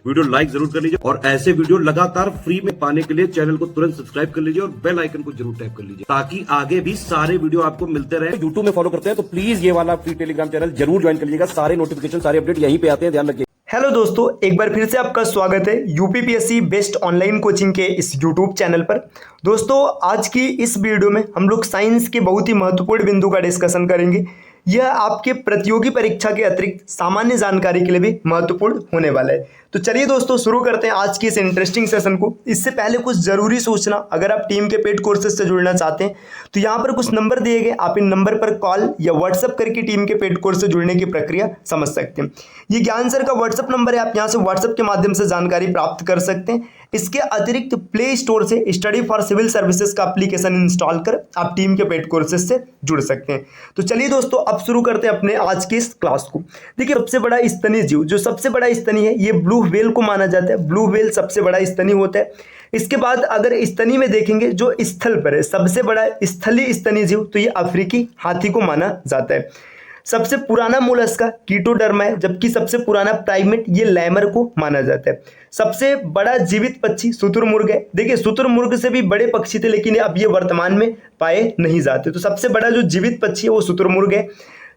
Video like जरूर कर लीजिए और ऐसे वीडियो लगातार फ्री में पाने के लिए चैनल को तुरंत सब्सक्राइब कर लीजिए और बेल आइकन को जरूर टैप कर लीजिए ताकि आगे भी सारे वीडियो आपको मिलते रहे। यूट्यूब में फॉलो करते हैं तो प्लीज ये वाला फ्री टेलीग्राम चैनल जरूर ज्वाइन कर लीजिएगा। सारे नोटिफिकेशन सारे अपडेट यहीं पे आते हैं, ध्यान रखिए। हेलो दोस्तों, एक बार फिर से आपका स्वागत है यूपीपीएससी बेस्ट ऑनलाइन कोचिंग के इस यूट्यूब चैनल पर। दोस्तों, आज की इस वीडियो में हम लोग साइंस के बहुत ही महत्वपूर्ण बिंदु का डिस्कशन करेंगे। यह आपके प्रतियोगी परीक्षा के अतिरिक्त सामान्य जानकारी के लिए भी महत्वपूर्ण होने वाला है। तो चलिए दोस्तों, शुरू करते हैं आज की इस इंटरेस्टिंग सेशन को। इससे पहले कुछ जरूरी सूचना, अगर आप टीम के पेड कोर्सेज से जुड़ना चाहते हैं तो यहाँ पर कुछ नंबर दिए गए, आप इन नंबर पर कॉल या व्हाट्सएप करके टीम के पेड कोर्स से जुड़ने की प्रक्रिया समझ सकते हैं। ये ज्ञान सर का व्हाट्सएप नंबर है, आप यहाँ से व्हाट्सएप के माध्यम से जानकारी प्राप्त कर सकते हैं। इसके अतिरिक्त प्ले स्टोर से स्टडी फॉर सिविल सर्विसेज का एप्लीकेशन इंस्टॉल कर आप टीम के पेड कोर्सेज से जुड़ सकते हैं। तो चलिए दोस्तों, अब शुरू करते हैं अपने आज की इस क्लास को। देखिए, सबसे बड़ा स्तनी जीव, जो सबसे बड़ा स्तनी है, ये ब्लू व्हेल को माना जाता है। ब्लू व्हेल सबसे बड़ा स्तनी होता है। इसके बाद अगर स्तनी में देखेंगे, जो स्थल पर है सबसे बड़ा स्थलीय स्तनी जीव, तो ये अफ्रीकी हाथी को माना जाता है। सबसे पुराना मोलस्का कीटोडर्मा है, जबकि सबसे पुराना प्राइमेट ये लैमर को माना जाता है। सबसे बड़ा जीवित पक्षी शुतुरमुर्ग है। देखिए, शुतुरमुर्ग से भी बड़े पक्षी थे, लेकिन अब ये वर्तमान में पाए नहीं जाते। तो सबसे बड़ा जो जीवित पक्षी है वो शुतुरमुर्ग है।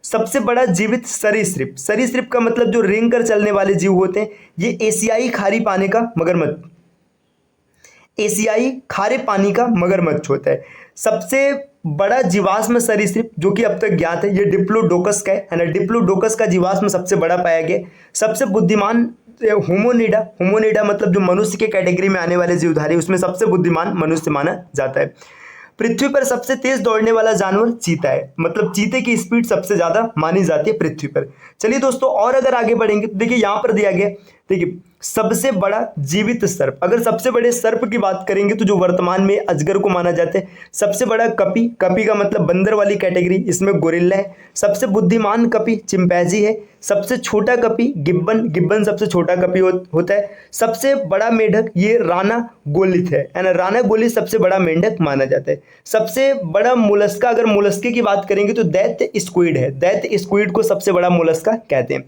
सबसे बड़ा जीवित सरीसृप, सरीसृप का मतलब जो रेंग कर चलने वाले जीव होते हैं, ये एशियाई खारी पानी का मगरमच्छ, एशियाई खारे पानी का मगरमच्छ होता है। सबसे बड़ा जीवाश्म सरीसृप जो कि अब तक ज्ञात है, ये डिप्लोडोकस का है ना। डिप्लोडोकस का जीवाश्म सबसे बड़ा पाया गया। सबसे बुद्धिमान होमोनिडा, होमोनिडा मतलब जो मनुष्य के कैटेगरी में आने वाले जीवधारी, उसमें सबसे बुद्धिमान मनुष्य माना जाता है। पृथ्वी पर सबसे तेज दौड़ने वाला जानवर चीता है, मतलब चीते की स्पीड सबसे ज्यादा मानी जाती है पृथ्वी पर। चलिए दोस्तों, और अगर आगे बढ़ेंगे तो देखिए यहाँ पर दिया गया, देखिए सबसे बड़ा जीवित सर्प, अगर सबसे बड़े सर्प की बात करेंगे तो जो वर्तमान में अजगर को माना जाता है। सबसे बड़ा कपी, कपी का मतलब बंदर वाली कैटेगरी, इसमें गोरिल्ला है। सबसे बुद्धिमान कपी चिंपैंजी है। सबसे छोटा कपी गिब्बन, गिब्बन सबसे छोटा कपी होता है। सबसे बड़ा मेंढक ये राना गोलिथ है ना। राना गोलिथ सबसे बड़ा मेंढक माना जाता है। सबसे बड़ा मोलस्का, अगर मोलस्के की बात करेंगे तो दैत्य स्क्विड है। दैत्य स्क्विड को सबसे बड़ा मोलस्का कहते हैं।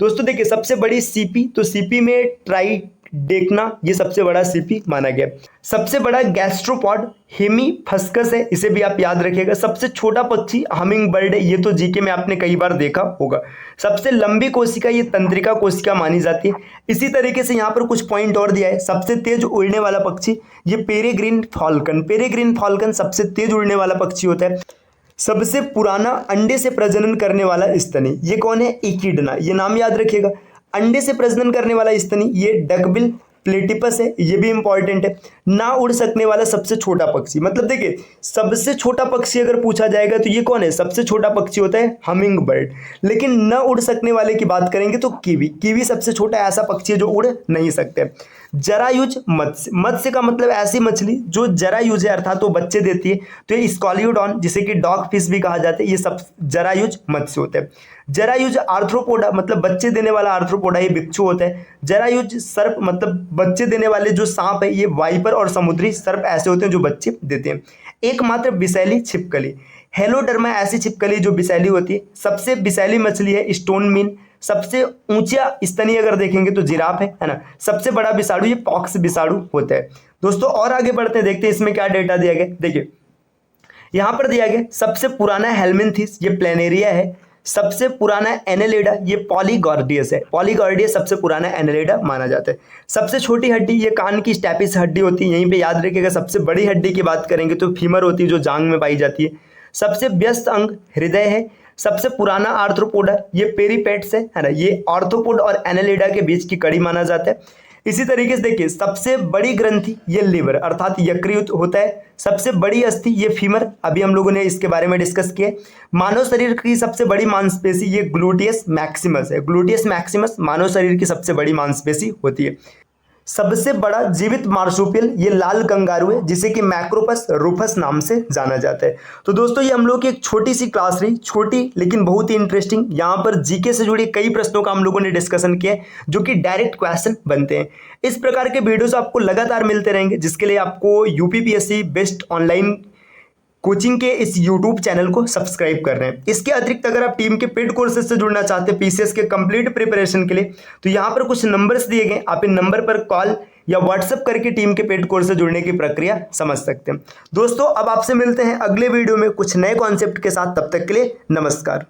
दोस्तों देखिए, सबसे बड़ी सीपी, तो सीपी में ट्राइडेक्ना, ये सबसे बड़ा सीपी माना गया। सबसे बड़ा गैस्ट्रोपॉड हेमीफस्कस है, इसे भी आप याद रखिएगा। सबसे छोटा पक्षी हमिंग बर्ड है, ये तो जीके में आपने कई बार देखा होगा। सबसे लंबी कोशिका ये तंत्रिका कोशिका मानी जाती है। इसी तरीके से यहाँ पर कुछ पॉइंट और दिया है। सबसे तेज उड़ने वाला पक्षी ये पेरेग्रीन फॉल्कन, पेरेग्रीन फॉल्कन सबसे तेज उड़ने वाला पक्षी होता है। सबसे पुराना अंडे से प्रजनन करने वाला स्तनी, ये कौन है? इकिडना, ये नाम याद रखिएगा। अंडे से प्रजनन करने वाला स्तनी ये डकबिल प्लेटिपस है, ये भी इंपॉर्टेंट है। ना उड़ सकने वाला सबसे छोटा पक्षी, मतलब देखिए सबसे छोटा पक्षी अगर पूछा जाएगा तो ये कौन है? सबसे छोटा पक्षी होता है हमिंग बर्ड। लेकिन न उड़ सकने वाले की बात करेंगे तो कीवी, कीवी सबसे छोटा ऐसा पक्षी है जो उड़ नहीं सकते। जरायुज मत्स्य, मत्स्य का मतलब ऐसी मछली जो जरायुज है, अर्थात वो बच्चे देती है, तो ये स्कॉलियोडॉन, जिसे कि डॉग फिश भी कहा जाता है, ये सब जरायुज मत्स्य होते हैं। जरायुज आर्थ्रोपोडा, मतलब बच्चे देने वाला आर्थ्रोपोडा, ये बिच्छू होता है। जरायुज सर्प, मतलब बच्चे देने वाले जो सांप है, ये वाइपर और समुद्री सर्प ऐसे होते हैं जो बच्चे देते हैं। एकमात्र विषैली छिपकली, हेलोडर्मा ऐसी छिपकली जो विषैली होती है। सबसे विषैली मछली है स्टोनमीन। सबसे ऊंचा स्तनी अगर देखेंगे तो जिराफ है ना। सबसे बड़ा विषाणु ये पॉक्स विषाणु होता है। दोस्तों और आगे बढ़ते हैं, देखते हैं इसमें क्या डेटा दिया गया। देखिए यहाँ पर दिया गया सबसे पुराना हेलमिन्थिस, ये प्लेनेरिया है। सबसे पुराना एनेलिडा ये पॉलीगॉर्डियस है। पॉलीगॉर्डियस सबसे पुराना एनेलिडा माना जाता है। सबसे छोटी हड्डी ये कान की स्टैपिस हड्डी होती है, यहीं पे याद रखिएगा। सबसे बड़ी हड्डी की बात करेंगे तो फीमर होती है, जो जांग में पाई जाती है। सबसे व्यस्त अंग हृदय है। सबसे पुराना आर्थ्रोपोडा ये पेरीपेट्स है ना। ये आर्थ्रोपोड और एनेलिडा के बीच की कड़ी माना जाता है। इसी तरीके से देखिए, सबसे बड़ी ग्रंथि ये लिवर अर्थात यकृत होता है। सबसे बड़ी अस्थि ये फीमर, अभी हम लोगों ने इसके बारे में डिस्कस किया। मानव शरीर की सबसे बड़ी मांसपेशी ये ग्लूटियस मैक्सिमस है। ग्लूटियस मैक्सिमस मानव शरीर की सबसे बड़ी मांसपेशी होती है। सबसे बड़ा जीवित मार्सुपियल ये लाल कंगारू है, जिसे कि मैक्रोपस रूफस नाम से जाना जाता है। तो दोस्तों ये हम लोग की एक छोटी सी क्लास रही, छोटी लेकिन बहुत ही इंटरेस्टिंग। यहाँ पर जीके से जुड़े कई प्रश्नों का हम लोगों ने डिस्कशन किया है, जो कि डायरेक्ट क्वेश्चन बनते हैं। इस प्रकार के वीडियोस आपको लगातार मिलते रहेंगे, जिसके लिए आपको यूपीपीएससी बेस्ट ऑनलाइन कोचिंग के इस यूट्यूब चैनल को सब्सक्राइब कर रहे हैं। इसके अतिरिक्त अगर आप टीम के पेड कोर्सेज से जुड़ना चाहते हैं पीसीएस के कंप्लीट प्रिपरेशन के लिए, तो यहाँ पर कुछ नंबर्स दिए गए, आप इन नंबर पर कॉल या व्हाट्सएप करके टीम के पेड कोर्स से जुड़ने की प्रक्रिया समझ सकते हैं। दोस्तों अब आपसे मिलते हैं अगले वीडियो में कुछ नए कॉन्सेप्ट के साथ, तब तक के लिए नमस्कार।